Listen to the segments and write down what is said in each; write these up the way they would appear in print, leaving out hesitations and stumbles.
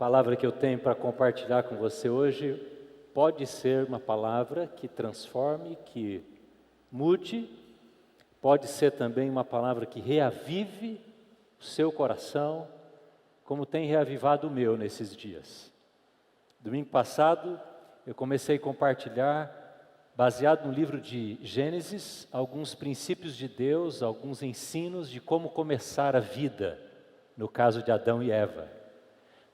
palavra que eu tenho para compartilhar com você hoje pode ser uma palavra que transforme, que mude, pode ser também uma palavra que reavive o seu coração, como tem reavivado o meu nesses dias. Domingo passado eu comecei a compartilhar, baseado no livro de Gênesis, alguns princípios de Deus, alguns ensinos de como começar a vida, no caso de Adão e Eva.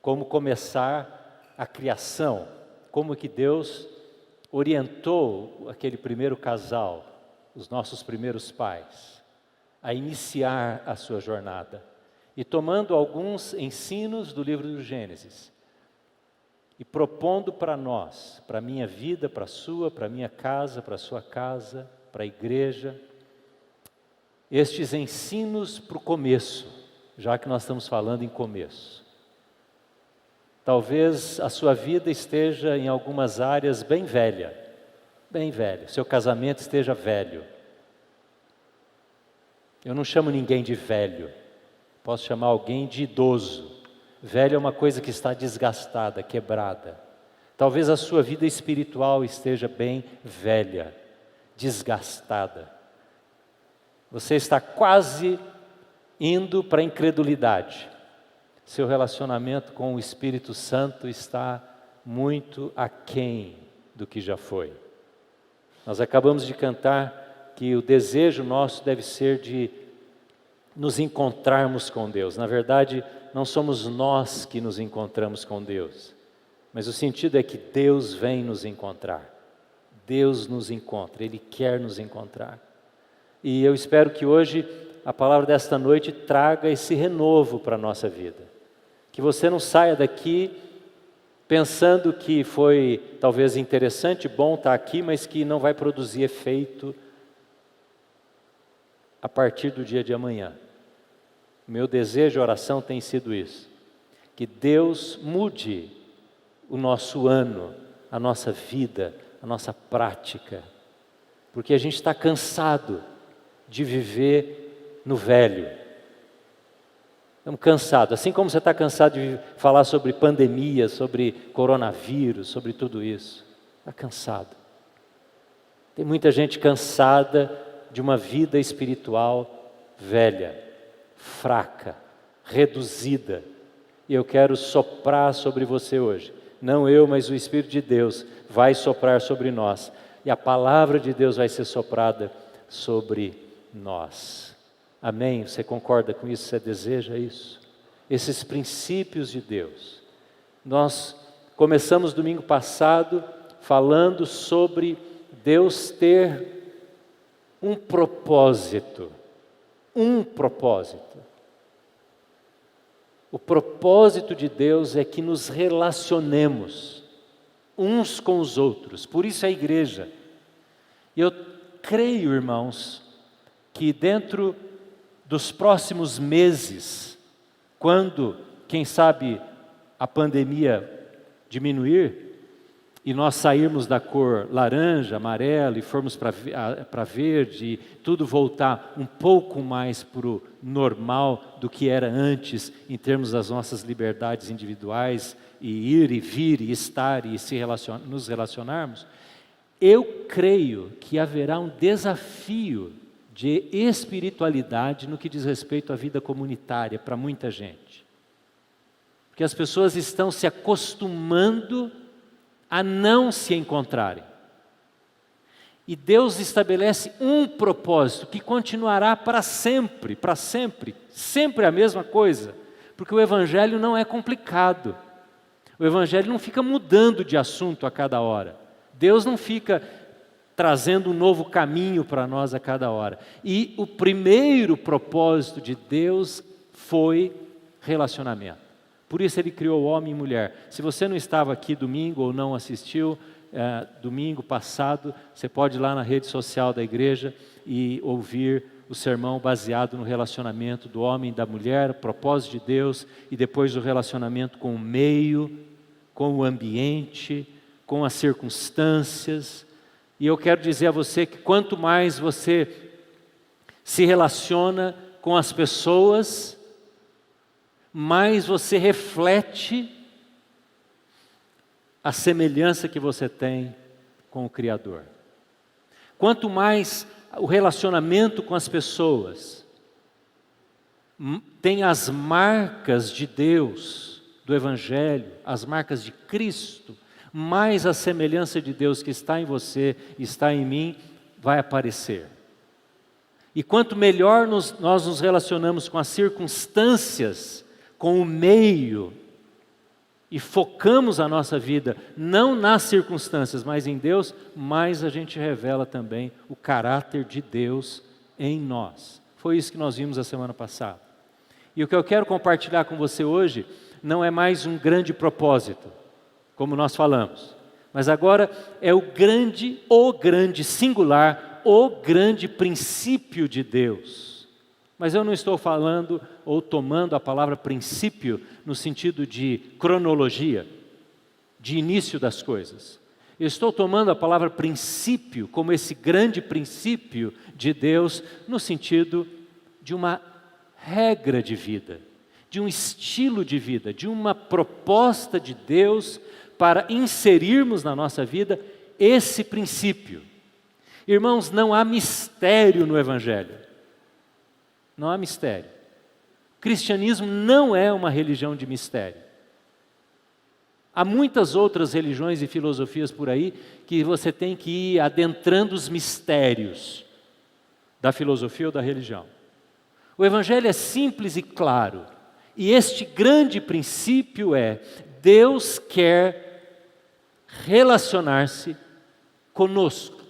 Como começar a criação, como que Deus orientou aquele primeiro casal, os nossos primeiros pais, a iniciar a sua jornada. E tomando alguns ensinos do livro do Gênesis, e propondo para nós, para a minha vida, para a sua, para a minha casa, para a sua casa, para a igreja, estes ensinos para o começo, já que nós estamos falando em começo. Talvez a sua vida esteja em algumas áreas bem velha, seu casamento esteja velho. Eu não chamo ninguém de velho, posso chamar alguém de idoso. Velho é uma coisa que está desgastada, quebrada. Talvez a sua vida espiritual esteja bem velha, desgastada. Você está quase indo para a incredulidade. Seu relacionamento com o Espírito Santo está muito aquém do que já foi. Nós acabamos de cantar que o desejo nosso deve ser de nos encontrarmos com Deus. Na verdade, não somos nós que nos encontramos com Deus, mas o sentido é que Deus vem nos encontrar. Deus nos encontra, Ele quer nos encontrar. E eu espero que hoje a palavra desta noite traga esse renovo para a nossa vida. Que você não saia daqui pensando que foi talvez interessante, bom estar aqui, mas que não vai produzir efeito a partir do dia de amanhã. Meu desejo e oração tem sido isso, que Deus mude o nosso ano, a nossa vida, a nossa prática, porque a gente está cansado de viver no velho. Estamos cansados, assim como você está cansado de falar sobre pandemia, sobre coronavírus, sobre tudo isso. Está cansado. Tem muita gente cansada de uma vida espiritual velha, fraca, reduzida. E eu quero soprar sobre você hoje. Não eu, mas o Espírito de Deus vai soprar sobre nós. E a palavra de Deus vai ser soprada sobre nós. Amém? Você concorda com isso? Você deseja isso? Esses princípios de Deus. Nós começamos domingo passado falando sobre Deus ter um propósito. Um propósito. O propósito de Deus é que nos relacionemos uns com os outros. Por isso a igreja. E eu creio, irmãos, que dentro dos próximos meses, quando, quem sabe, a pandemia diminuir e nós sairmos da cor laranja, amarela e formos para verde, e tudo voltar um pouco mais para o normal do que era antes, em termos das nossas liberdades individuais, e ir e vir, e estar e nos relacionarmos, eu creio que haverá um desafio de espiritualidade no que diz respeito à vida comunitária para muita gente. Porque as pessoas estão se acostumando a não se encontrarem. E Deus estabelece um propósito que continuará para sempre, sempre a mesma coisa. Porque o Evangelho não é complicado. O Evangelho não fica mudando de assunto a cada hora. Deus não fica trazendo um novo caminho para nós a cada hora. E o primeiro propósito de Deus foi relacionamento. Por isso Ele criou homem e mulher. Se você não estava aqui domingo ou não assistiu, domingo passado, você pode ir lá na rede social da igreja e ouvir o sermão baseado no relacionamento do homem e da mulher, o propósito de Deus, e depois o relacionamento com o meio, com o ambiente, com as circunstâncias. E eu quero dizer a você que quanto mais você se relaciona com as pessoas, mais você reflete a semelhança que você tem com o Criador. Quanto mais o relacionamento com as pessoas tem as marcas de Deus, do Evangelho, as marcas de Cristo, mais a semelhança de Deus que está em você, está em mim, vai aparecer. E quanto melhor nós nos relacionamos com as circunstâncias, com o meio, e focamos a nossa vida, não nas circunstâncias, mas em Deus, mais a gente revela também o caráter de Deus em nós. Foi isso que nós vimos a semana passada. E o que eu quero compartilhar com você hoje, não é mais um grande propósito, como nós falamos, mas agora é o grande singular, o grande princípio de Deus. Mas eu não estou falando ou tomando a palavra princípio no sentido de cronologia, de início das coisas. Eu estou tomando a palavra princípio como esse grande princípio de Deus no sentido de uma regra de vida, de um estilo de vida, de uma proposta de Deus para inserirmos na nossa vida esse princípio. Irmãos, não há mistério no Evangelho. Não há mistério. O cristianismo não é uma religião de mistério. Há muitas outras religiões e filosofias por aí que você tem que ir adentrando os mistérios da filosofia ou da religião. O Evangelho é simples e claro. E este grande princípio é: Deus quer relacionar-se conosco.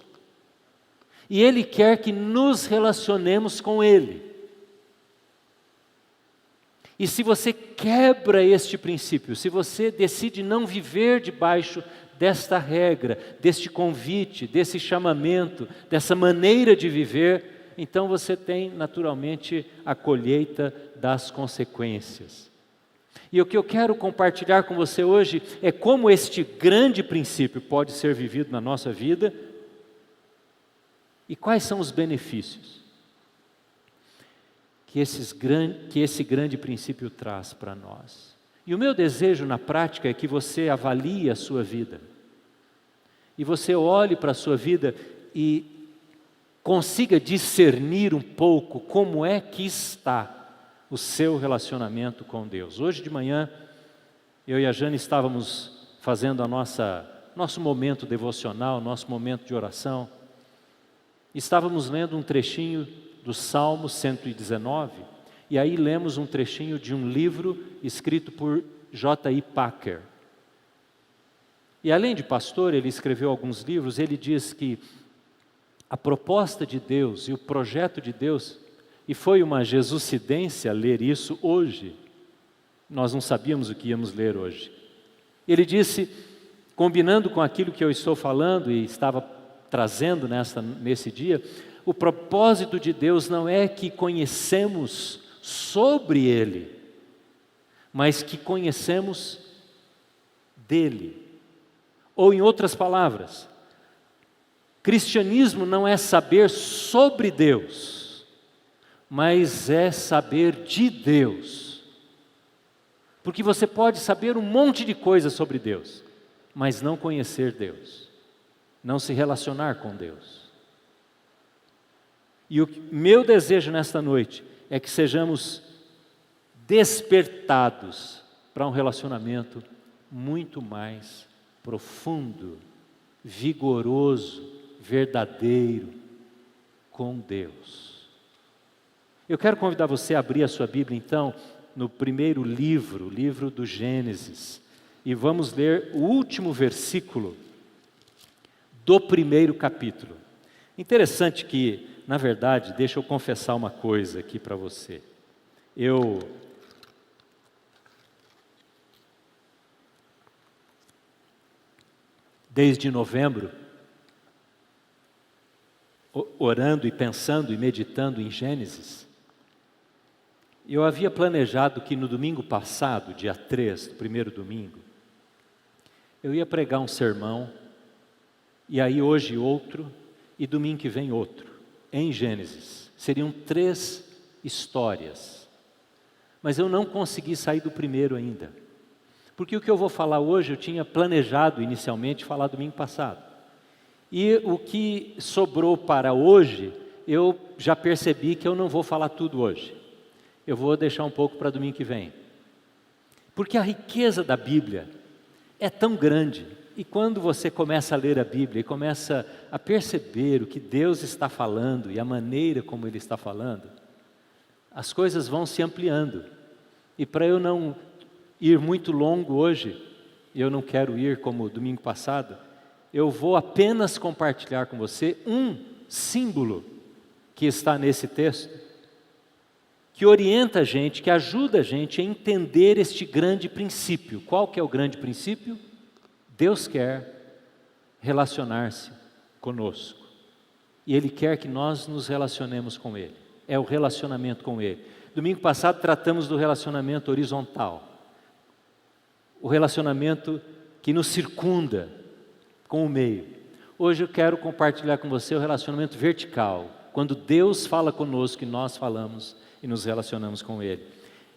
E Ele quer que nos relacionemos com Ele. E se você quebra este princípio, se você decide não viver debaixo desta regra, deste convite, desse chamamento, dessa maneira de viver, então você tem naturalmente a colheita das consequências. E o que eu quero compartilhar com você hoje é como este grande princípio pode ser vivido na nossa vida e quais são os benefícios que esse grande princípio traz para nós. E o meu desejo na prática é que você avalie a sua vida e você olhe para a sua vida e consiga discernir um pouco como é que está o seu relacionamento com Deus. Hoje de manhã, eu e a Jane estávamos fazendo nosso momento devocional, nosso momento de oração. Estávamos lendo um trechinho do Salmo 119, e aí lemos um trechinho de um livro escrito por J.I. Packer. E além de pastor, ele escreveu alguns livros. Ele diz que a proposta de Deus e o projeto de Deus, e foi uma jesucidência ler isso hoje, nós não sabíamos o que íamos ler hoje. Ele disse, combinando com aquilo que eu estou falando e estava trazendo nesse dia, o propósito de Deus não é que conhecemos sobre Ele, mas que conhecemos dEle. Ou em outras palavras, cristianismo não é saber sobre Deus, mas é saber de Deus. Porque você pode saber um monte de coisas sobre Deus, mas não conhecer Deus, não se relacionar com Deus. E o meu desejo nesta noite é que sejamos despertados para um relacionamento muito mais profundo, vigoroso, verdadeiro com Deus. Eu quero convidar você a abrir a sua Bíblia então no primeiro livro, o livro do Gênesis, e vamos ler o último versículo do primeiro capítulo. Interessante que, na verdade, deixa eu confessar uma coisa aqui para você. Desde novembro, orando e pensando e meditando em Gênesis, eu havia planejado que no domingo passado, dia 3, do primeiro domingo, eu ia pregar um sermão, e aí hoje outro, e domingo que vem outro, em Gênesis. Seriam 3 histórias, mas eu não consegui sair do primeiro ainda. Porque o que eu vou falar hoje, eu tinha planejado inicialmente falar domingo passado. E o que sobrou para hoje, eu já percebi que eu não vou falar tudo hoje. Eu vou deixar um pouco para domingo que vem. Porque a riqueza da Bíblia é tão grande. E quando você começa a ler a Bíblia e começa a perceber o que Deus está falando e a maneira como Ele está falando, as coisas vão se ampliando. E para eu não ir muito longo hoje, eu não quero ir como domingo passado, eu vou apenas compartilhar com você um símbolo que está nesse texto, que orienta a gente, que ajuda a gente a entender este grande princípio. Qual que é o grande princípio? Deus quer relacionar-se conosco. E Ele quer que nós nos relacionemos com Ele. É o relacionamento com Ele. Domingo passado tratamos do relacionamento horizontal. O relacionamento que nos circunda com o meio. Hoje eu quero compartilhar com você o relacionamento vertical. Quando Deus fala conosco e nós falamos e nos relacionamos com Ele.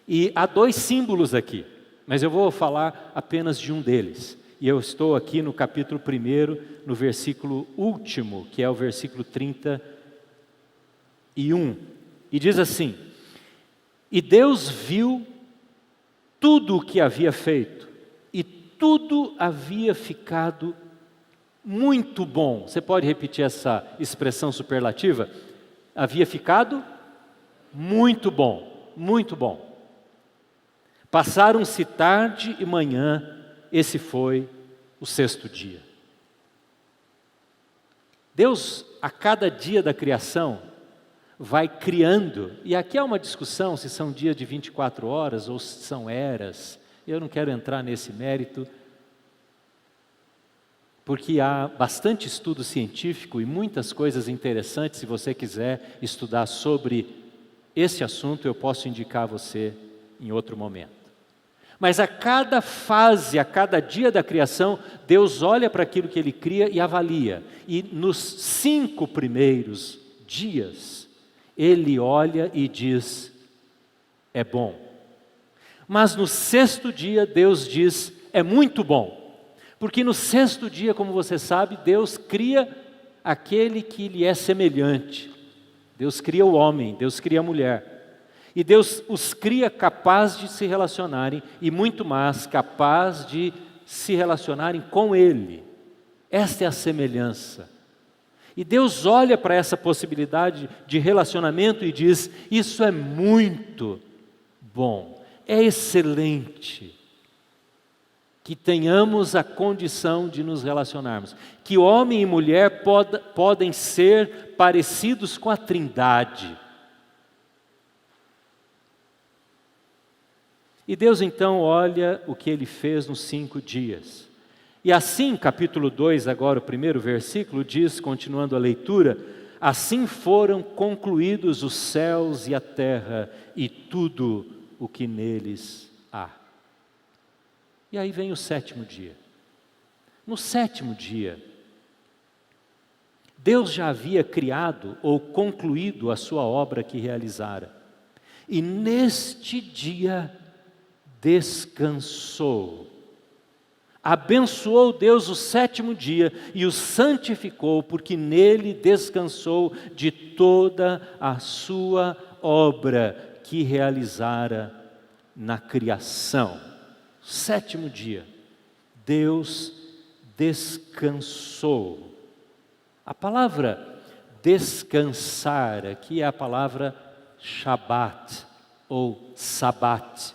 E há dois símbolos aqui, mas eu vou falar apenas de um deles. E eu estou aqui no capítulo 1, no versículo último, que é o versículo 31. E diz assim: E Deus viu tudo o que havia feito, e tudo havia ficado muito bom. Você pode repetir essa expressão superlativa? Havia ficado muito bom, muito bom. Passaram-se tarde e manhã, esse foi o 6º dia. Deus, a cada dia da criação, vai criando, e aqui há uma discussão se são dias de 24 horas ou se são eras. Eu não quero entrar nesse mérito, porque há bastante estudo científico e muitas coisas interessantes. Se você quiser estudar sobre esse assunto, eu posso indicar a você em outro momento. Mas a cada fase, a cada dia da criação, Deus olha para aquilo que Ele cria e avalia. E nos 5 primeiros dias, Ele olha e diz: é bom. Mas no 6º dia, Deus diz: é muito bom. Porque no 6º dia, como você sabe, Deus cria aquele que lhe é semelhante. Deus cria o homem, Deus cria a mulher. E Deus os cria capazes de se relacionarem, e muito mais, capazes de se relacionarem com Ele. Esta é a semelhança. E Deus olha para essa possibilidade de relacionamento e diz: isso é muito bom, é excelente que tenhamos a condição de nos relacionarmos, que homem e mulher podem ser parecidos com a Trindade. E Deus então olha o que Ele fez nos 5 dias. E assim, capítulo 2, agora o 1º versículo, diz, continuando a leitura: assim foram concluídos os céus e a terra e tudo o que neles há. E aí vem o 7º dia. No 7º dia, Deus já havia criado ou concluído a sua obra que realizara. E neste dia descansou. Abençoou Deus o 7º dia e o santificou, porque nele descansou de toda a sua obra que realizara na criação. 7º dia, Deus descansou. A palavra descansar aqui é a palavra Shabat ou Sabat,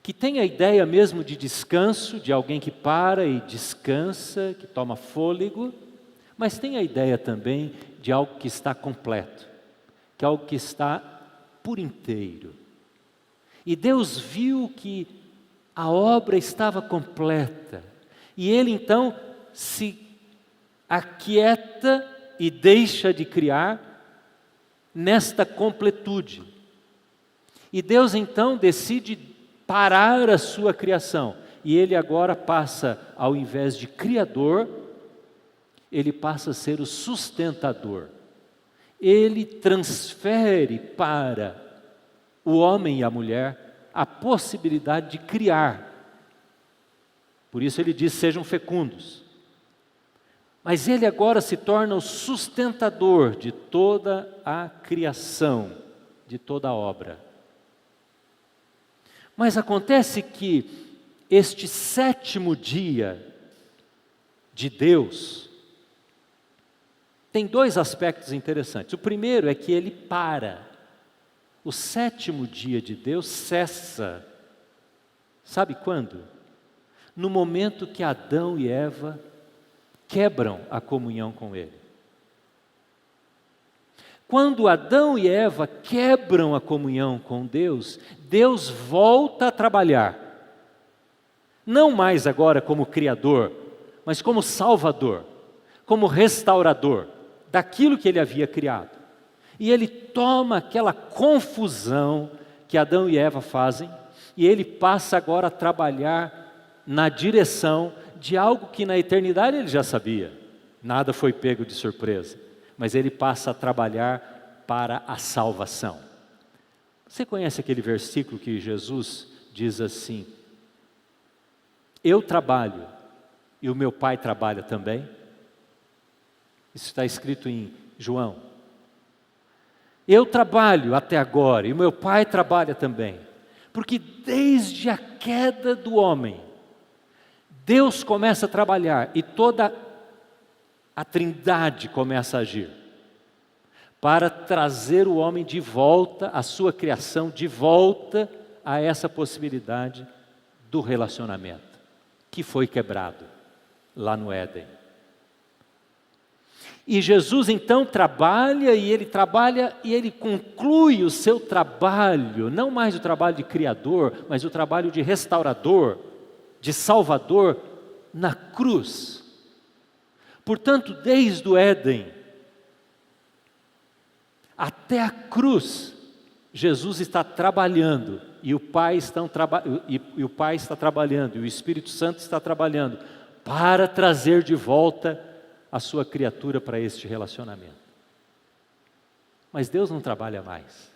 que tem a ideia mesmo de descanso, de alguém que para e descansa, que toma fôlego, mas tem a ideia também de algo que está completo, que é algo que está por inteiro. E Deus viu que a obra estava completa, e Ele então se aquieta e deixa de criar nesta completude. E Deus então decide parar a sua criação, e Ele agora passa, ao invés de criador, Ele passa a ser o sustentador. Ele transfere para o homem e a mulher a possibilidade de criar. Por isso ele diz: sejam fecundos. Mas ele agora se torna o sustentador de toda a criação, de toda a obra. Mas acontece que este 7º dia de Deus tem 2 aspectos interessantes. O primeiro é que ele para. O 7º dia de Deus cessa. Sabe quando? No momento que Adão e Eva quebram a comunhão com ele. Quando Adão e Eva quebram a comunhão com Deus, Deus volta a trabalhar. Não mais agora como Criador, mas como Salvador, como restaurador daquilo que ele havia criado. E ele toma aquela confusão que Adão e Eva fazem, e ele passa agora a trabalhar na direção de algo que na eternidade ele já sabia. Nada foi pego de surpresa, mas ele passa a trabalhar para a salvação. Você conhece aquele versículo que Jesus diz assim: eu trabalho e o meu Pai trabalha também? Isso está escrito em João. Eu trabalho até agora e o meu Pai trabalha também. Porque desde a queda do homem, Deus começa a trabalhar e toda a Trindade começa a agir para trazer o homem de volta, a sua criação, de volta a essa possibilidade do relacionamento que foi quebrado lá no Éden. E Jesus então trabalha e ele conclui o seu trabalho, não mais o trabalho de criador, mas o trabalho de restaurador, de salvador na cruz. Portanto, desde o Éden até a cruz, Jesus está trabalhando e o Pai está trabalhando e o Espírito Santo está trabalhando para trazer de volta a sua criatura para este relacionamento. Mas Deus não trabalha mais.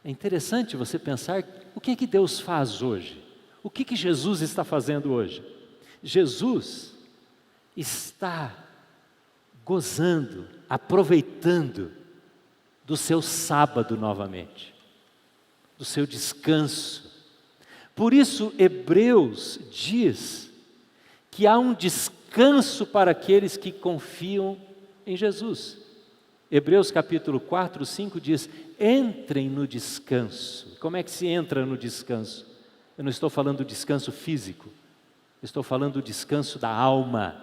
É interessante você pensar o que é que Deus faz hoje. O que que Jesus está fazendo hoje? Jesus está gozando, aproveitando do seu sábado novamente, do seu descanso. Por isso Hebreus diz que há um descanso para aqueles que confiam em Jesus. Hebreus capítulo 4, 5 diz: entrem no descanso. Como é que se entra no descanso? Eu não estou falando do descanso físico, eu estou falando do descanso da alma,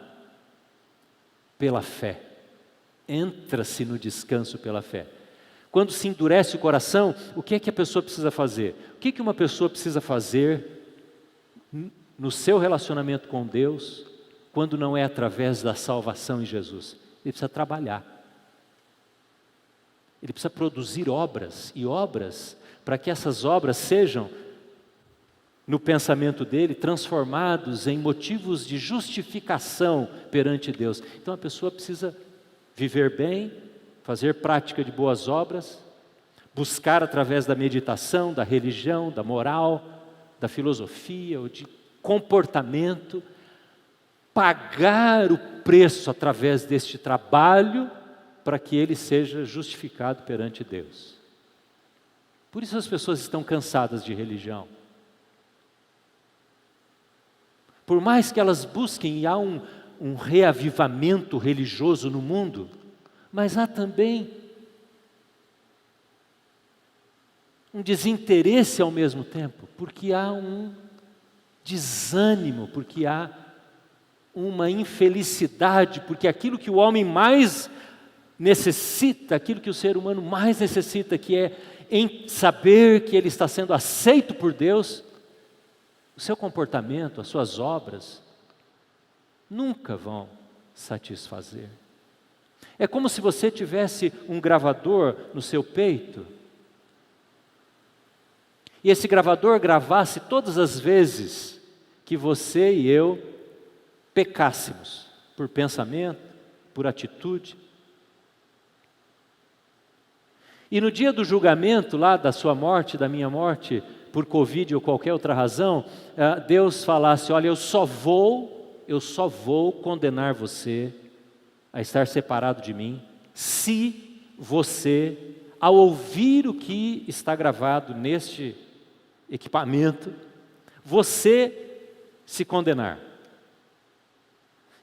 pela fé. Entra-se no descanso pela fé. Quando se endurece o coração, o que é que a pessoa precisa fazer? O que é que uma pessoa precisa fazer no seu relacionamento com Deus, quando não é através da salvação em Jesus? Ele precisa trabalhar. Ele precisa produzir obras, e obras, para que essas obras sejam, no pensamento dele, transformados em motivos de justificação perante Deus. Então a pessoa precisa viver bem, fazer prática de boas obras, buscar através da meditação, da religião, da moral, da filosofia ou de comportamento, pagar o preço através deste trabalho para que ele seja justificado perante Deus. Por isso as pessoas estão cansadas de religião. Por mais que elas busquem, e há um reavivamento religioso no mundo, mas há também um desinteresse ao mesmo tempo, porque há um desânimo, porque há uma infelicidade, porque aquilo que o homem mais necessita, aquilo que o ser humano mais necessita, que é em saber que ele está sendo aceito por Deus, o seu comportamento, as suas obras, nunca vão satisfazer. É como se você tivesse um gravador no seu peito, e esse gravador gravasse todas as vezes que você e eu pecássemos, por pensamento, por atitude. E no dia do julgamento, lá da sua morte, da minha morte, por Covid ou qualquer outra razão, Deus falasse: olha, eu só vou condenar você a estar separado de mim, se você, ao ouvir o que está gravado neste equipamento, você se condenar.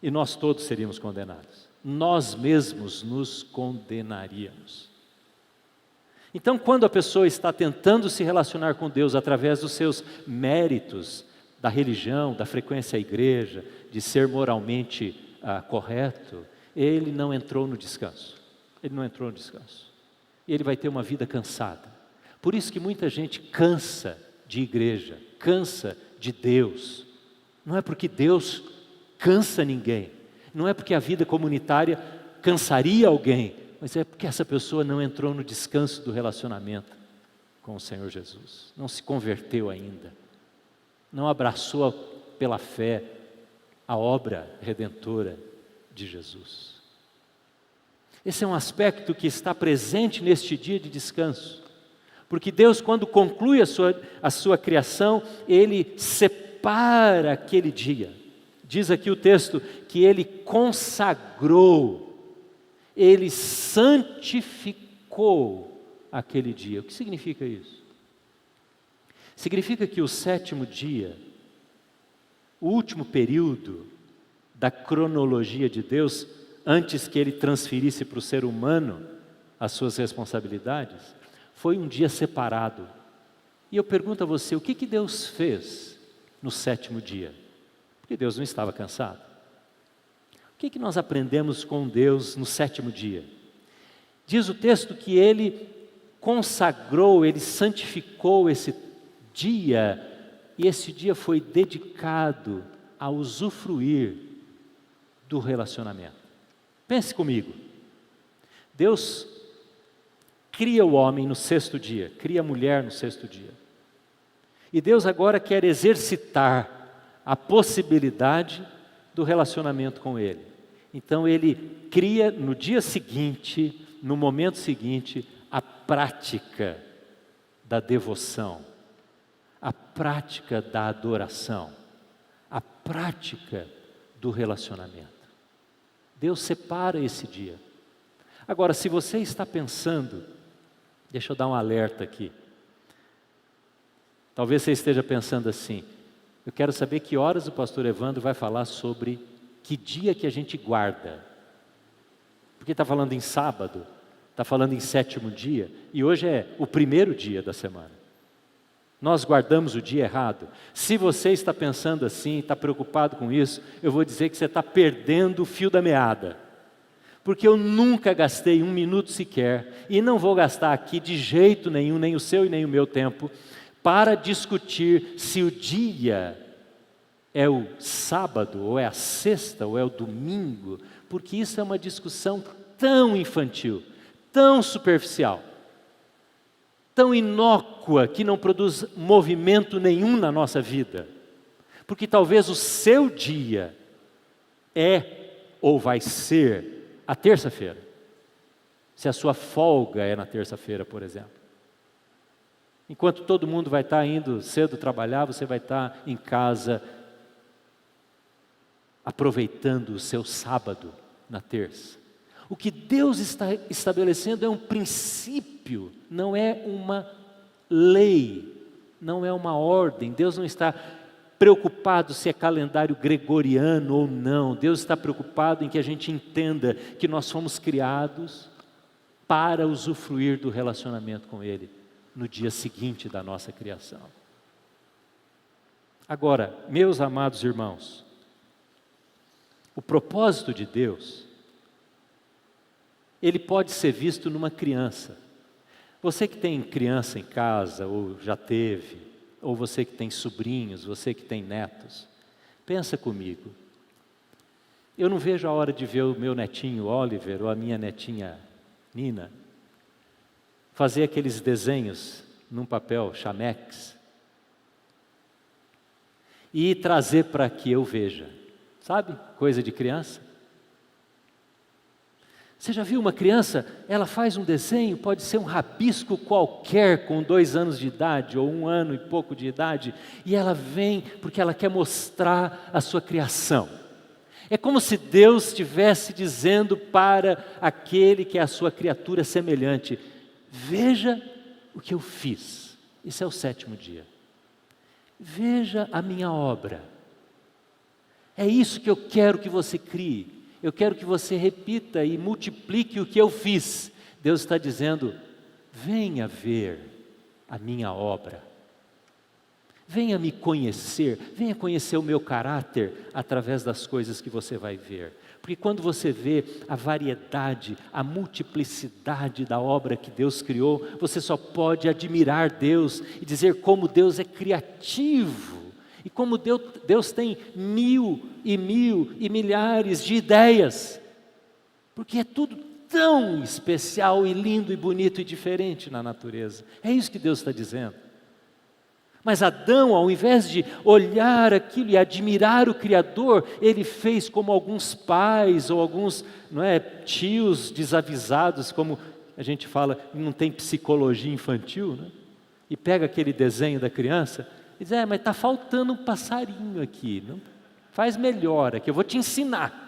E nós todos seríamos condenados. Nós mesmos nos condenaríamos. Então, quando a pessoa está tentando se relacionar com Deus através dos seus méritos, da religião, da frequência à igreja, de ser moralmente correto, ele não entrou no descanso. Ele não entrou no descanso. E ele vai ter uma vida cansada. Por isso que muita gente cansa de igreja, cansa de Deus. Não é porque Deus cansa ninguém, não é porque a vida comunitária cansaria alguém, mas é porque essa pessoa não entrou no descanso do relacionamento com o Senhor Jesus, não se converteu ainda, não abraçou pela fé a obra redentora de Jesus. Esse é um aspecto que está presente neste dia de descanso, porque Deus, quando conclui a sua criação, Ele separa aquele dia. Diz aqui o texto que Ele consagrou, Ele santificou aquele dia. O que significa isso? Significa que o sétimo dia, o último período da cronologia de Deus, antes que Ele transferisse para o ser humano as suas responsabilidades, foi um dia separado. E eu pergunto a você, o que Deus fez no sétimo dia? Porque Deus não estava cansado. O que nós aprendemos com Deus no sétimo dia? Diz o texto que Ele consagrou, Ele santificou esse dia, e esse dia foi dedicado a usufruir do relacionamento. Pense comigo, Deus cria o homem no sexto dia, cria a mulher no sexto dia, e Deus agora quer exercitar a possibilidade do relacionamento com Ele. Então Ele cria no dia seguinte, no momento seguinte, a prática da devoção, a prática da adoração, a prática do relacionamento. Deus separa esse dia. Agora, se você está pensando, deixa eu dar um alerta aqui. Talvez você esteja pensando assim: eu quero saber que horas o pastor Evandro vai falar sobre que dia que a gente guarda. Porque está falando em sábado, está falando em sétimo dia, e hoje é o primeiro dia da semana. Nós guardamos o dia errado. Se você está pensando assim, está preocupado com isso, eu vou dizer que você está perdendo o fio da meada. Porque eu nunca gastei um minuto sequer, e não vou gastar aqui de jeito nenhum, nem o seu e nem o meu tempo, para discutir se o dia é o sábado, ou é a sexta, ou é o domingo, porque isso é uma discussão tão infantil, tão superficial, tão inócua, que não produz movimento nenhum na nossa vida. Porque talvez o seu dia é ou vai ser a terça-feira, se a sua folga é na terça-feira, por exemplo. Enquanto todo mundo vai estar indo cedo trabalhar, você vai estar em casa aproveitando o seu sábado na terça. O que Deus está estabelecendo é um princípio, não é uma lei, não é uma ordem. Deus não está preocupado se é calendário gregoriano ou não. Deus está preocupado em que a gente entenda que nós fomos criados para usufruir do relacionamento com Ele no dia seguinte da nossa criação. Agora, meus amados irmãos, o propósito de Deus, ele pode ser visto numa criança. Você que tem criança em casa, ou já teve, ou você que tem sobrinhos, você que tem netos, pensa comigo. Eu não vejo a hora de ver o meu netinho Oliver, ou a minha netinha Nina, fazer aqueles desenhos num papel Chamex e trazer para que eu veja. Sabe? Coisa de criança. Você já viu uma criança, ela faz um desenho, pode ser um rabisco qualquer com 2 anos de idade ou 1 ano e pouco de idade, e ela vem porque ela quer mostrar a sua criação. É como se Deus estivesse dizendo para aquele que é a sua criatura semelhante: veja o que eu fiz. Isso é o 7º dia. Veja a minha obra. É isso que eu quero que você crie. Eu quero que você repita e multiplique o que eu fiz. Deus está dizendo: venha ver a minha obra. Venha me conhecer, venha conhecer o meu caráter através das coisas que você vai ver. Porque quando você vê a variedade, a multiplicidade da obra que Deus criou, você só pode admirar Deus e dizer como Deus é criativo. E como Deus tem mil e milhares de ideias, porque é tudo tão especial e lindo e bonito e diferente na natureza. É isso que Deus está dizendo. Mas Adão, ao invés de olhar aquilo e admirar o Criador, ele fez como alguns pais ou alguns tios desavisados, como a gente fala, não tem psicologia infantil, né? E pega aquele desenho da criança e diz: mas está faltando um passarinho aqui, não? Faz melhor aqui, eu vou te ensinar.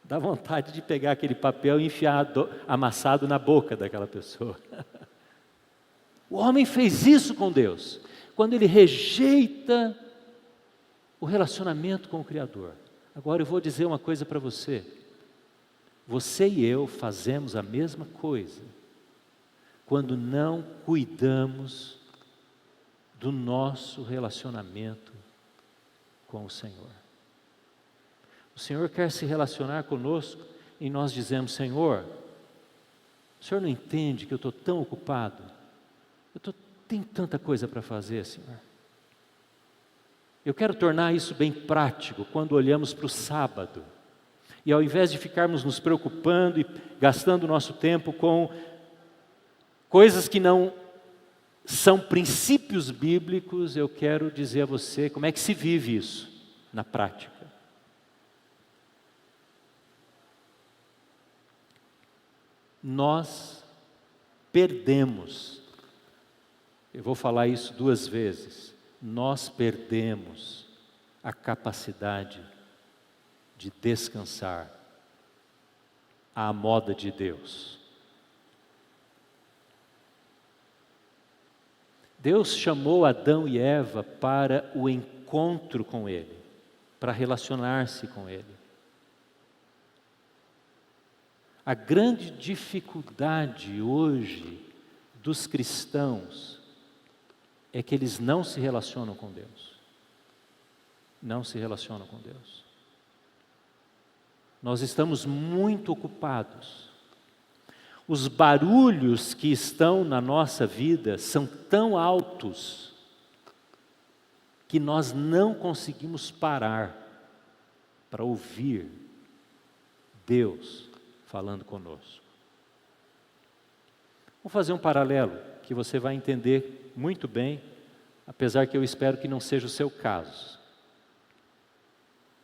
Dá vontade de pegar aquele papel e enfiar amassado na boca daquela pessoa. O homem fez isso com Deus, quando ele rejeita o relacionamento com o Criador. Agora eu vou dizer uma coisa para você. Você e eu fazemos a mesma coisa quando não cuidamos do nosso relacionamento com o Senhor. O Senhor quer se relacionar conosco e nós dizemos: Senhor, o Senhor não entende que eu estou tão ocupado? Tem tanta coisa para fazer, Senhor. Eu quero tornar isso bem prático quando olhamos para o sábado. E ao invés de ficarmos nos preocupando e gastando nosso tempo com coisas que não são princípios bíblicos, eu quero dizer a você como é que se vive isso na prática. Nós perdemos, eu vou falar isso 2 vezes, nós perdemos a capacidade de descansar à moda de Deus. Deus chamou Adão e Eva para o encontro com Ele, para relacionar-se com Ele. A grande dificuldade hoje dos cristãos é que eles não se relacionam com Deus. Não se relacionam com Deus. Nós estamos muito ocupados. Os barulhos que estão na nossa vida são tão altos que nós não conseguimos parar para ouvir Deus falando conosco. Vou fazer um paralelo que você vai entender muito bem, apesar que eu espero que não seja o seu caso.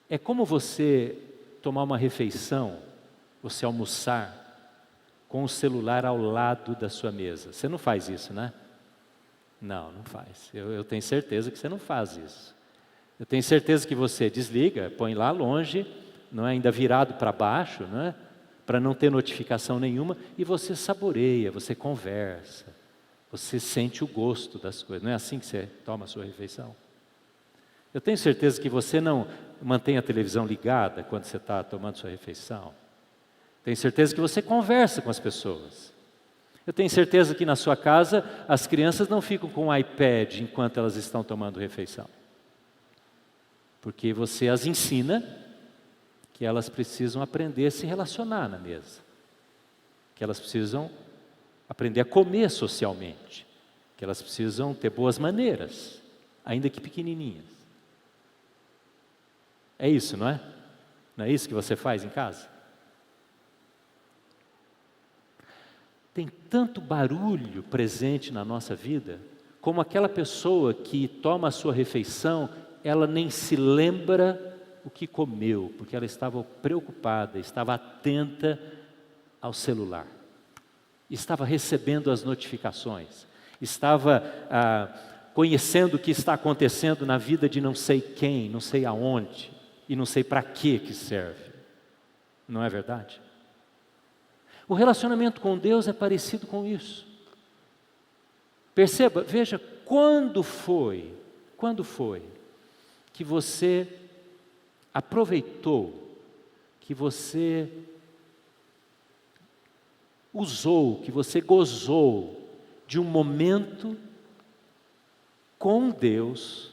É como você tomar uma refeição, você almoçar com o celular ao lado da sua mesa. Você não faz isso, né? Não faz. Eu tenho certeza que você não faz isso. Eu tenho certeza que você desliga, põe lá longe, não é ainda virado para baixo, não é? Para não ter notificação nenhuma, e você saboreia, você conversa, você sente o gosto das coisas. Não é assim que você toma a sua refeição? Eu tenho certeza que você não mantém a televisão ligada quando você está tomando sua refeição. Tenho certeza que você conversa com as pessoas. Eu tenho certeza que na sua casa as crianças não ficam com o iPad enquanto elas estão tomando refeição. Porque você as ensina que elas precisam aprender a se relacionar na mesa. Que elas precisam aprender a comer socialmente. Que elas precisam ter boas maneiras, ainda que pequenininhas. É isso, não é? Não é isso que você faz em casa? Tem tanto barulho presente na nossa vida, como aquela pessoa que toma a sua refeição, ela nem se lembra o que comeu, porque ela estava preocupada, estava atenta ao celular, estava recebendo as notificações, estava conhecendo o que está acontecendo na vida de não sei quem, não sei aonde, e não sei para que serve. Não é verdade? O relacionamento com Deus é parecido com isso. Perceba, veja, quando foi que você aproveitou, que você usou, que você gozou de um momento com Deus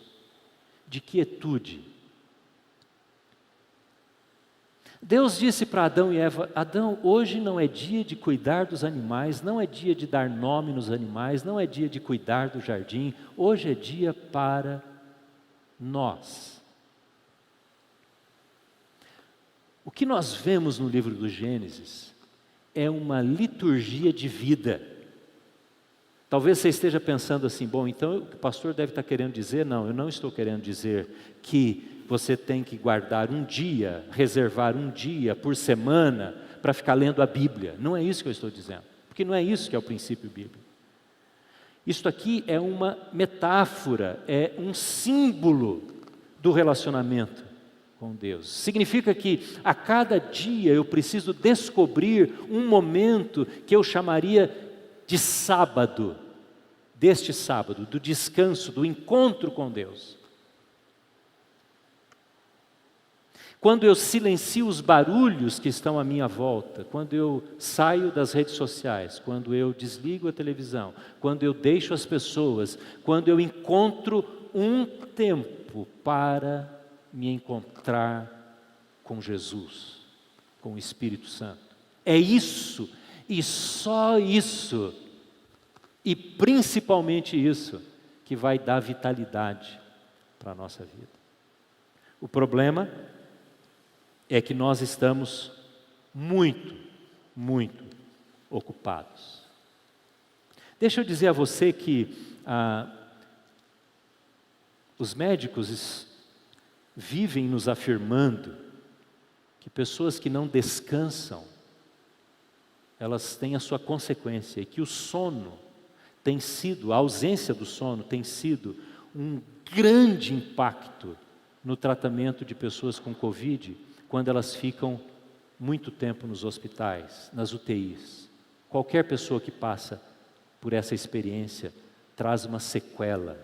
de quietude? Deus disse para Adão e Eva: Adão, hoje não é dia de cuidar dos animais, não é dia de dar nome nos animais, não é dia de cuidar do jardim, hoje é dia para nós. O que nós vemos no livro do Gênesis é uma liturgia de vida. Talvez você esteja pensando assim, bom, então o pastor deve estar querendo dizer, não, eu não estou querendo dizer que você tem que guardar um dia, reservar um dia por semana para ficar lendo a Bíblia. Não é isso que eu estou dizendo, porque não é isso que é o princípio bíblico. Isto aqui é uma metáfora, é um símbolo do relacionamento com Deus. Significa que a cada dia eu preciso descobrir um momento que eu chamaria de sábado, deste sábado, do descanso, do encontro com Deus. Quando eu silencio os barulhos que estão à minha volta, quando eu saio das redes sociais, quando eu desligo a televisão, quando eu deixo as pessoas, quando eu encontro um tempo para me encontrar com Jesus, com o Espírito Santo. É isso, e só isso, e principalmente isso, que vai dar vitalidade para a nossa vida. O problema é que nós estamos muito ocupados. Deixa eu dizer a você que os médicos vivem nos afirmando que pessoas que não descansam, elas têm a sua consequência, e que o sono tem sido, a ausência do sono tem sido um grande impacto no tratamento de pessoas com Covid, quando elas ficam muito tempo nos hospitais, nas UTIs. Qualquer pessoa que passa por essa experiência traz uma sequela.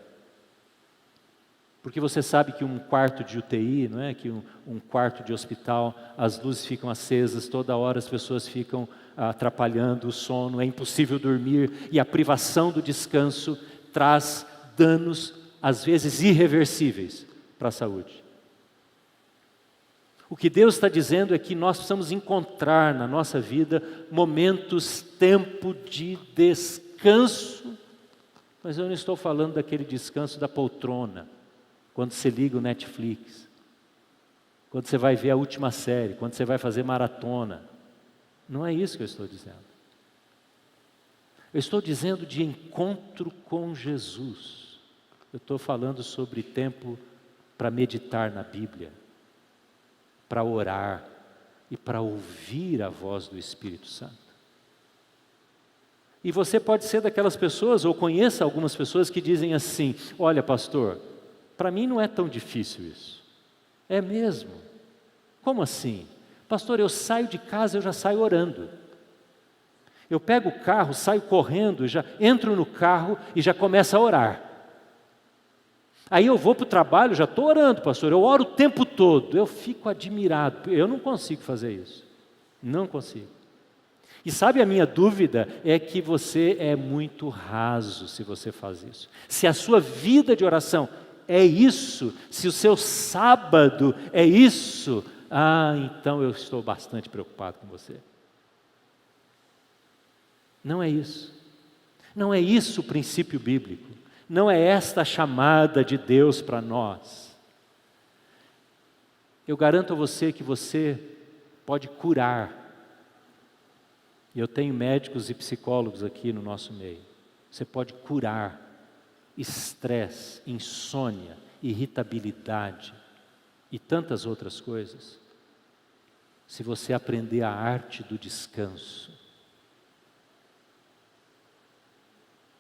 Porque você sabe que um quarto de UTI, não é? Que um quarto de hospital, as luzes ficam acesas, toda hora as pessoas ficam atrapalhando o sono, é impossível dormir, e a privação do descanso traz danos, às vezes irreversíveis, para a saúde. O que Deus está dizendo é que nós precisamos encontrar na nossa vida momentos, tempo de descanso, mas eu não estou falando daquele descanso da poltrona, quando você liga o Netflix, quando você vai ver a última série, quando você vai fazer maratona. Não é isso que eu estou dizendo. Eu estou dizendo de encontro com Jesus. Eu estou falando sobre tempo para meditar na Bíblia, para orar e para ouvir a voz do Espírito Santo. E você pode ser daquelas pessoas, ou conheça algumas pessoas que dizem assim: olha, pastor, para mim não é tão difícil isso. É mesmo? Como assim? Pastor, eu saio de casa, eu já saio orando. Eu pego o carro, saio correndo, já entro no carro e já começo a orar. Aí eu vou para o trabalho, já estou orando, pastor, eu oro o tempo todo. Eu fico admirado, eu não consigo fazer isso. Não consigo. E sabe, a minha dúvida é que você é muito raso se você faz isso. Se a sua vida de oração é isso, se o seu sábado é isso, então eu estou bastante preocupado com você. Não é isso. Não é isso o princípio bíblico. Não é esta a chamada de Deus para nós. Eu garanto a você que você pode curar. E eu tenho médicos e psicólogos aqui no nosso meio. Você pode curar estresse, insônia, irritabilidade e tantas outras coisas, se você aprender a arte do descanso.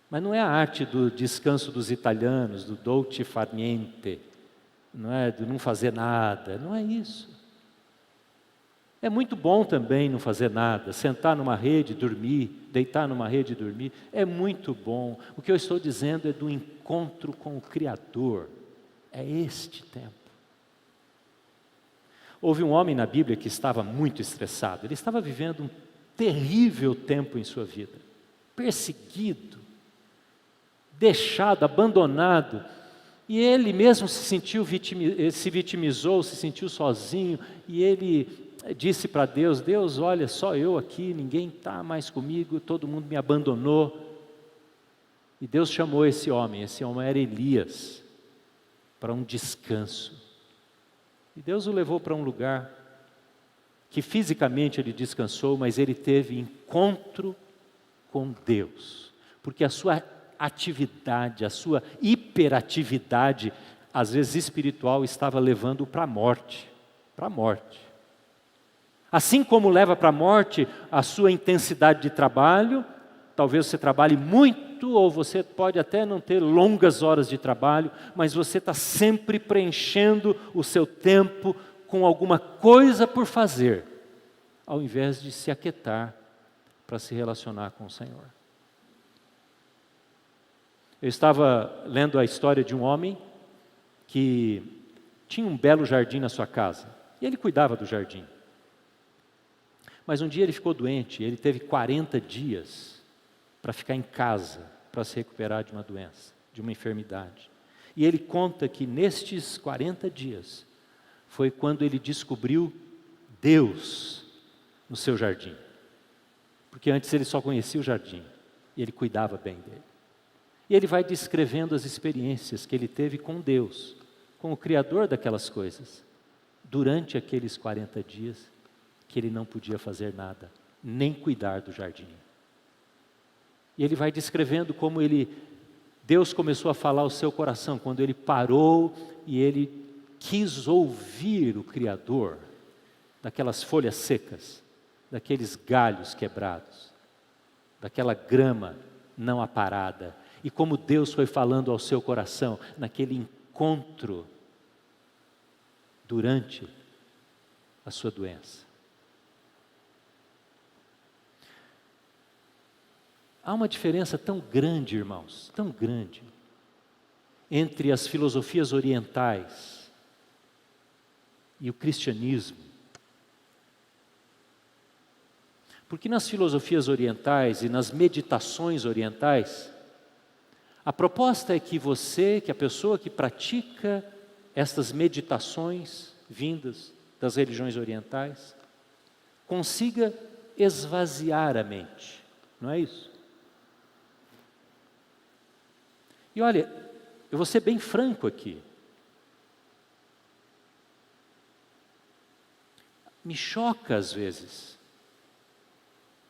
Mas não é a arte do descanso dos italianos, do dolce far niente, não é de não fazer nada, não é isso. É muito bom também não fazer nada, sentar numa rede, dormir, deitar numa rede e dormir, é muito bom. O que eu estou dizendo é do encontro com o Criador, é este tempo. Houve um homem na Bíblia que estava muito estressado, ele estava vivendo um terrível tempo em sua vida, perseguido, deixado, abandonado, e ele mesmo se vitimizou, se sentiu sozinho, e ele disse para Deus: Deus, olha, só eu aqui, ninguém está mais comigo, todo mundo me abandonou. E Deus chamou esse homem era Elias, para um descanso. E Deus o levou para um lugar que fisicamente ele descansou, mas ele teve encontro com Deus, porque a sua atividade, a sua hiperatividade, às vezes espiritual, estava levando para a morte, Assim como leva para a morte a sua intensidade de trabalho, talvez você trabalhe muito, ou você pode até não ter longas horas de trabalho, mas você está sempre preenchendo o seu tempo com alguma coisa por fazer, ao invés de se aquietar para se relacionar com o Senhor. Eu estava lendo a história de um homem que tinha um belo jardim na sua casa, e ele cuidava do jardim. Mas um dia ele ficou doente, ele teve 40 dias para ficar em casa, para se recuperar de uma doença, de uma enfermidade. E ele conta que nestes 40 dias, foi quando ele descobriu Deus no seu jardim. Porque antes ele só conhecia o jardim, e ele cuidava bem dele. E ele vai descrevendo as experiências que ele teve com Deus, com o Criador daquelas coisas, durante aqueles 40 dias, que ele não podia fazer nada, nem cuidar do jardim. E ele vai descrevendo como Deus começou a falar ao seu coração, quando ele parou e ele quis ouvir o Criador, daquelas folhas secas, daqueles galhos quebrados, daquela grama não aparada, e como Deus foi falando ao seu coração, naquele encontro, durante a sua doença. Há uma diferença tão grande, irmãos, tão grande, entre as filosofias orientais e o cristianismo. Porque nas filosofias orientais e nas meditações orientais, a proposta é que a pessoa que pratica estas meditações vindas das religiões orientais, consiga esvaziar a mente, não é isso? E olha, eu vou ser bem franco aqui. Me choca às vezes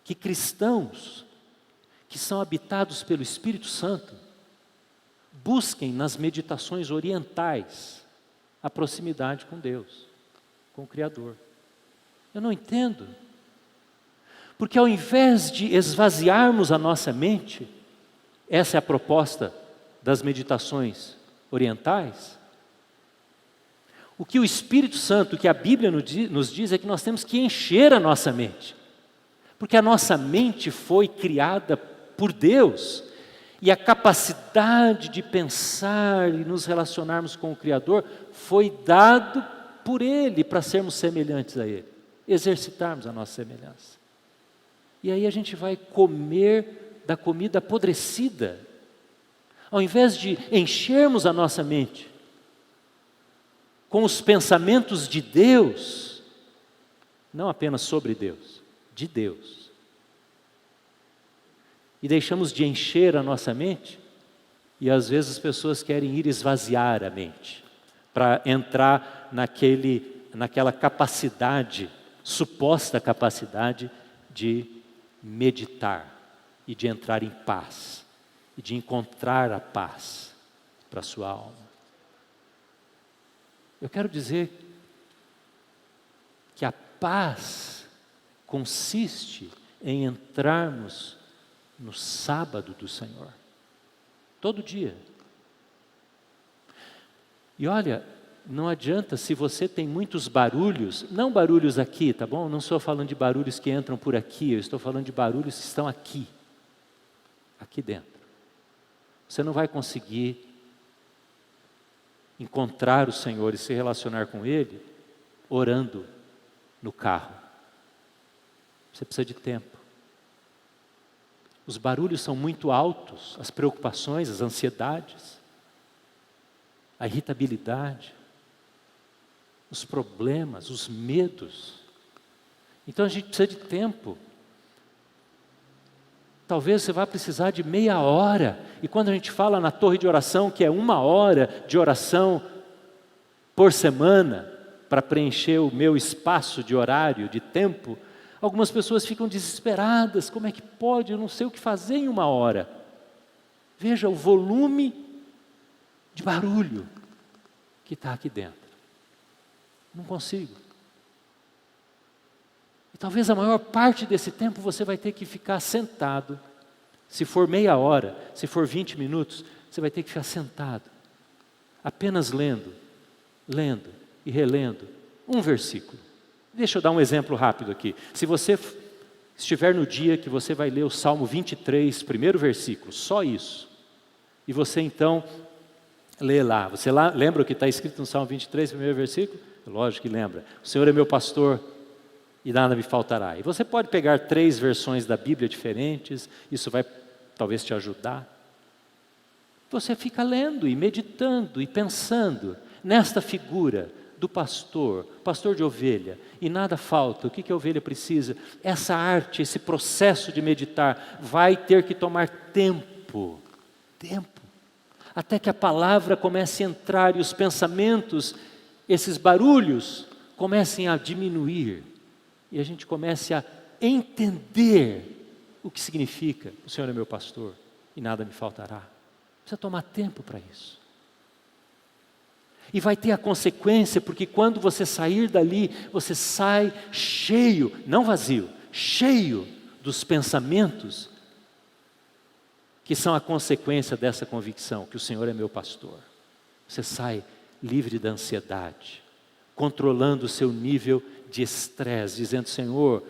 que cristãos que são habitados pelo Espírito Santo busquem nas meditações orientais a proximidade com Deus, com o Criador. Eu não entendo. Porque ao invés de esvaziarmos a nossa mente, essa é a proposta das meditações orientais, o que o Espírito Santo, o que a Bíblia nos diz é que nós temos que encher a nossa mente, porque a nossa mente foi criada por Deus, e a capacidade de pensar e nos relacionarmos com o Criador foi dado por Ele, para sermos semelhantes a Ele, exercitarmos a nossa semelhança. E aí a gente vai comer da comida apodrecida, ao invés de enchermos a nossa mente com os pensamentos de Deus, não apenas sobre Deus, de Deus. E deixamos de encher a nossa mente, e às vezes as pessoas querem ir esvaziar a mente, para entrar naquela capacidade, suposta capacidade de meditar e de entrar em paz, e de encontrar a paz para a sua alma. Eu quero dizer que a paz consiste em entrarmos no sábado do Senhor, todo dia. E olha, não adianta se você tem muitos barulhos, não barulhos aqui, tá bom? Não estou falando de barulhos que entram por aqui, eu estou falando de barulhos que estão aqui dentro. Você não vai conseguir encontrar o Senhor e se relacionar com Ele orando no carro. Você precisa de tempo. Os barulhos são muito altos, as preocupações, as ansiedades, a irritabilidade, os problemas, os medos. Então a gente precisa de tempo. Talvez você vá precisar de meia hora. E quando a gente fala na torre de oração, que é 1 hora de oração por semana, para preencher o meu espaço de horário, de tempo, algumas pessoas ficam desesperadas. Como é que pode? Eu não sei o que fazer em 1 hora. Veja o volume de barulho que está aqui dentro. Não consigo. E talvez a maior parte desse tempo você vai ter que ficar sentado. Se for meia hora, se for 20 minutos, você vai ter que ficar sentado, apenas lendo e relendo um versículo. Deixa eu dar um exemplo rápido aqui. Se você estiver no dia que você vai ler o Salmo 23, primeiro versículo, só isso, e você então lê lá, você lembra o que está escrito no Salmo 23, primeiro versículo? Lógico que lembra. O Senhor é meu pastor e nada me faltará. E você pode pegar 3 versões da Bíblia diferentes, isso vai talvez te ajudar. Você fica lendo e meditando e pensando nesta figura do pastor de ovelha, e nada falta. O que a ovelha precisa? Essa arte, esse processo de meditar vai ter que tomar tempo, até que a palavra comece a entrar e os pensamentos, esses barulhos, comecem a diminuir, e a gente comece a entender o que significa: o Senhor é meu pastor e nada me faltará. Precisa tomar tempo para isso. E vai ter a consequência, porque quando você sair dali, você sai cheio, não vazio, cheio dos pensamentos que são a consequência dessa convicção, que o Senhor é meu pastor. Você sai livre da ansiedade, controlando o seu nível de estresse, dizendo: Senhor,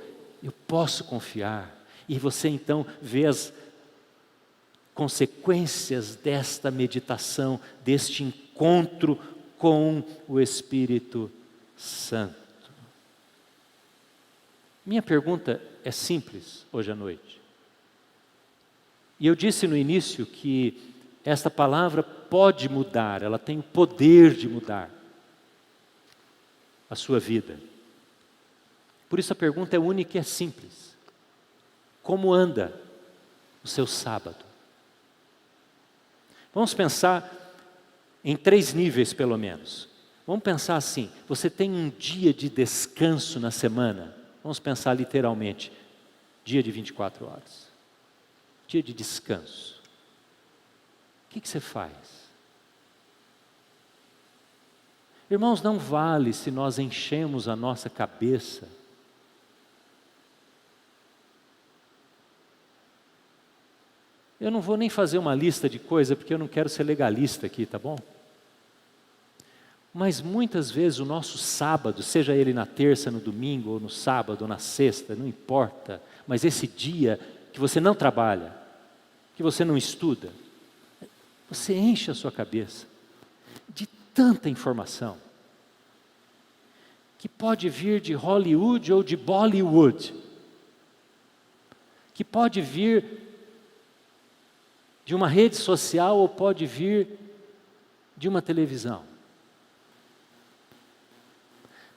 eu posso confiar. E você então vê as consequências desta meditação, deste encontro com o Espírito Santo. Minha pergunta é simples hoje à noite. E eu disse no início que esta palavra pode mudar, ela tem o poder de mudar a sua vida. Por isso a pergunta é única e é simples. Como anda o seu sábado? Vamos pensar em 3 níveis pelo menos. Vamos pensar assim: você tem um dia de descanso na semana? Vamos pensar literalmente, dia de 24 horas. Dia de descanso. O que você faz? Irmãos, não vale se nós enchemos a nossa cabeça Eu não vou nem fazer uma lista de coisas, porque eu não quero ser legalista aqui, tá bom? Mas muitas vezes o nosso sábado, seja ele na terça, no domingo, ou no sábado, ou na sexta, não importa, mas esse dia que você não trabalha, que você não estuda, você enche a sua cabeça de tanta informação, que pode vir de Hollywood ou de Bollywood, que pode vir de uma rede social ou pode vir de uma televisão.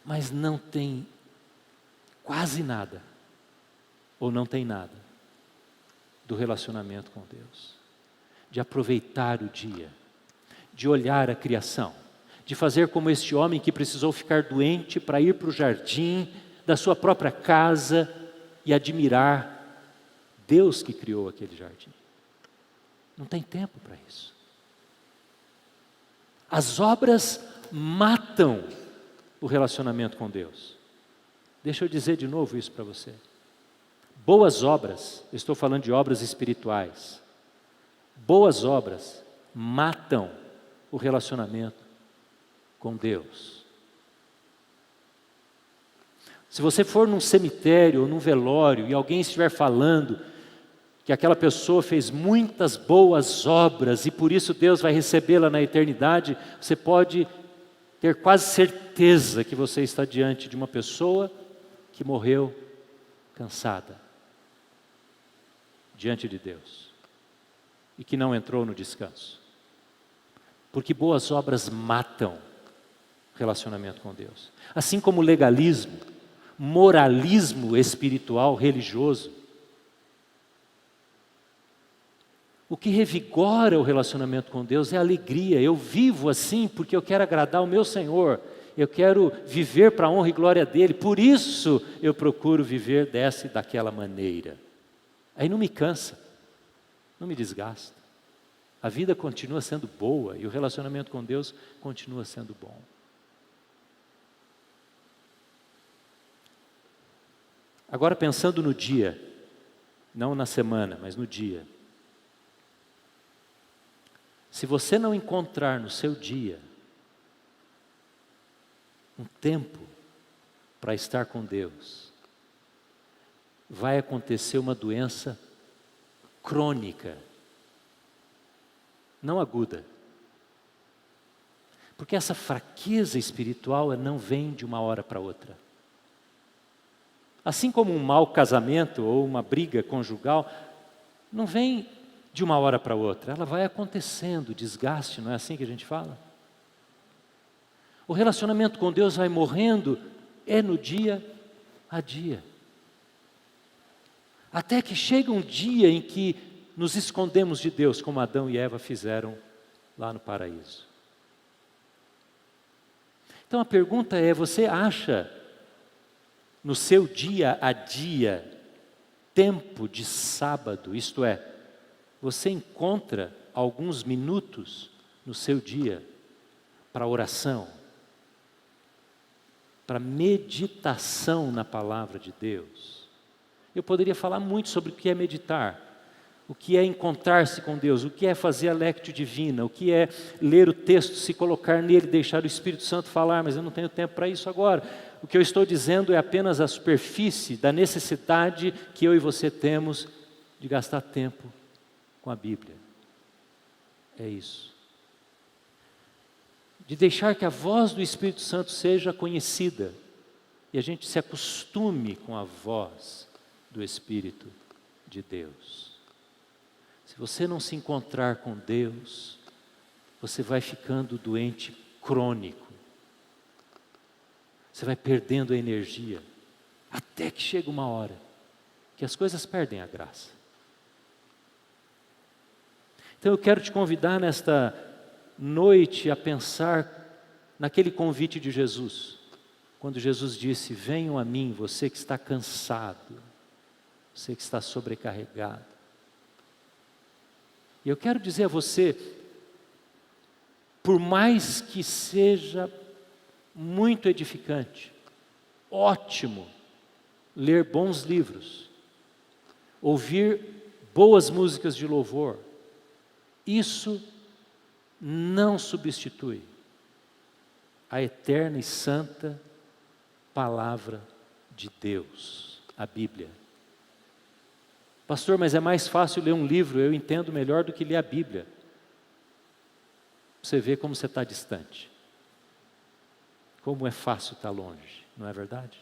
Mas não tem quase nada, ou não tem nada, do relacionamento com Deus. De aproveitar o dia, de olhar a criação, de fazer como este homem que precisou ficar doente para ir para o jardim da sua própria casa e admirar Deus que criou aquele jardim. Não tem tempo para isso. As obras matam o relacionamento com Deus. Deixa eu dizer de novo isso para você. Boas obras, eu estou falando de obras espirituais. Boas obras matam o relacionamento com Deus. Se você for num cemitério ou num velório e alguém estiver falando que aquela pessoa fez muitas boas obras e por isso Deus vai recebê-la na eternidade, você pode ter quase certeza que você está diante de uma pessoa que morreu cansada diante de Deus e que não entrou no descanso. Porque boas obras matam relacionamento com Deus. Assim como legalismo, moralismo espiritual, religioso. O que revigora o relacionamento com Deus é a alegria. Eu vivo assim porque eu quero agradar o meu Senhor. Eu quero viver para a honra e glória dEle. Por isso eu procuro viver dessa e daquela maneira. Aí não me cansa, não me desgasta. A vida continua sendo boa e o relacionamento com Deus continua sendo bom. Agora pensando no dia, não na semana, mas no dia. Se você não encontrar no seu dia um tempo para estar com Deus, vai acontecer uma doença crônica, não aguda. Porque essa fraqueza espiritual não vem de uma hora para outra. Assim como um mau casamento ou uma briga conjugal, não vem de uma hora para outra, ela vai acontecendo, desgaste, não é assim que a gente fala? O relacionamento com Deus vai morrendo, no dia a dia. Até que chega um dia em que nos escondemos de Deus, como Adão e Eva fizeram lá no paraíso. Então a pergunta é, você acha no seu dia a dia tempo de sábado, isto é, você encontra alguns minutos no seu dia para oração, para meditação na palavra de Deus? Eu poderia falar muito sobre o que é meditar, o que é encontrar-se com Deus, o que é fazer a lectio divina, o que é ler o texto, se colocar nele, deixar o Espírito Santo falar, mas eu não tenho tempo para isso agora. O que eu estou dizendo é apenas a superfície da necessidade que eu e você temos de gastar tempo com a Bíblia. É isso. De deixar que a voz do Espírito Santo seja conhecida e a gente se acostume com a voz do Espírito de Deus. Se você não se encontrar com Deus, você vai ficando doente crônico. Você vai perdendo a energia, até que chega uma hora que as coisas perdem a graça. Então eu quero te convidar nesta noite a pensar naquele convite de Jesus, quando Jesus disse: venham a mim, você que está cansado, você que está sobrecarregado. E eu quero dizer a você, por mais que seja muito edificante, ótimo ler bons livros, ouvir boas músicas de louvor, isso não substitui a eterna e santa palavra de Deus, a Bíblia. Pastor, mas é mais fácil ler um livro, eu entendo melhor do que ler a Bíblia. Você vê como você está distante. Como é fácil estar longe, não é verdade?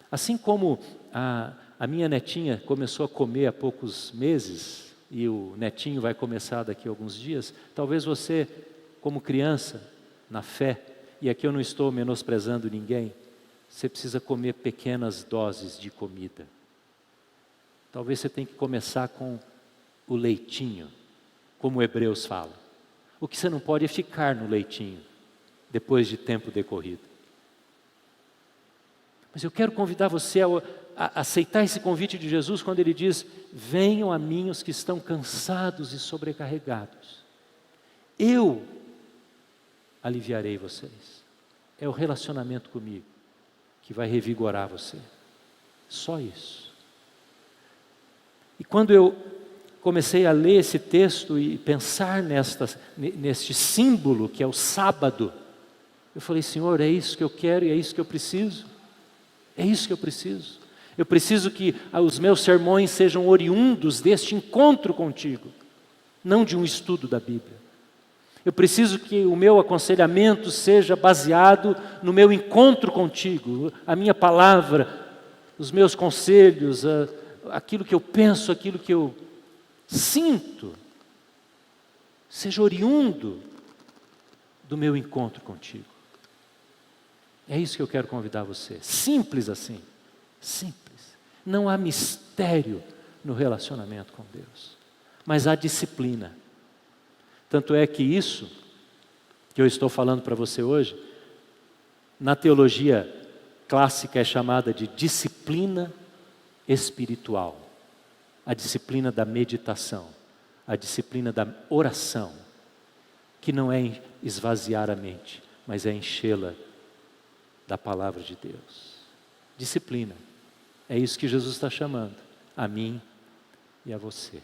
Assim como a minha netinha começou a comer há poucos meses, e o netinho vai começar daqui a alguns dias, talvez você, como criança, na fé, e aqui eu não estou menosprezando ninguém, você precisa comer pequenas doses de comida. Talvez você tenha que começar com o leitinho, como Hebreus fala. O que você não pode é ficar no leitinho, depois de tempo decorrido. Mas eu quero convidar você a aceitar esse convite de Jesus quando Ele diz: venham a mim os que estão cansados e sobrecarregados. Eu aliviarei vocês. É o relacionamento comigo. que vai revigorar você. Só isso. E quando eu comecei a ler esse texto e pensar neste símbolo que é o sábado, eu falei, Senhor, é isso que eu quero e é isso que eu preciso. É isso que eu preciso. Eu preciso que os meus sermões sejam oriundos deste encontro contigo, não de um estudo da Bíblia. Eu preciso que o meu aconselhamento seja baseado no meu encontro contigo, a minha palavra, os meus conselhos, aquilo que eu penso, aquilo que eu sinto, seja oriundo do meu encontro contigo. É isso que eu quero convidar você. Simples assim. Simples. Não há mistério no relacionamento com Deus, mas há disciplina. Tanto é que isso que eu estou falando para você hoje, na teologia clássica é chamada de disciplina espiritual. A disciplina da meditação, a disciplina da oração, que não é esvaziar a mente, mas é enchê-la da palavra de Deus. Disciplina. É isso que Jesus está chamando a mim e a você.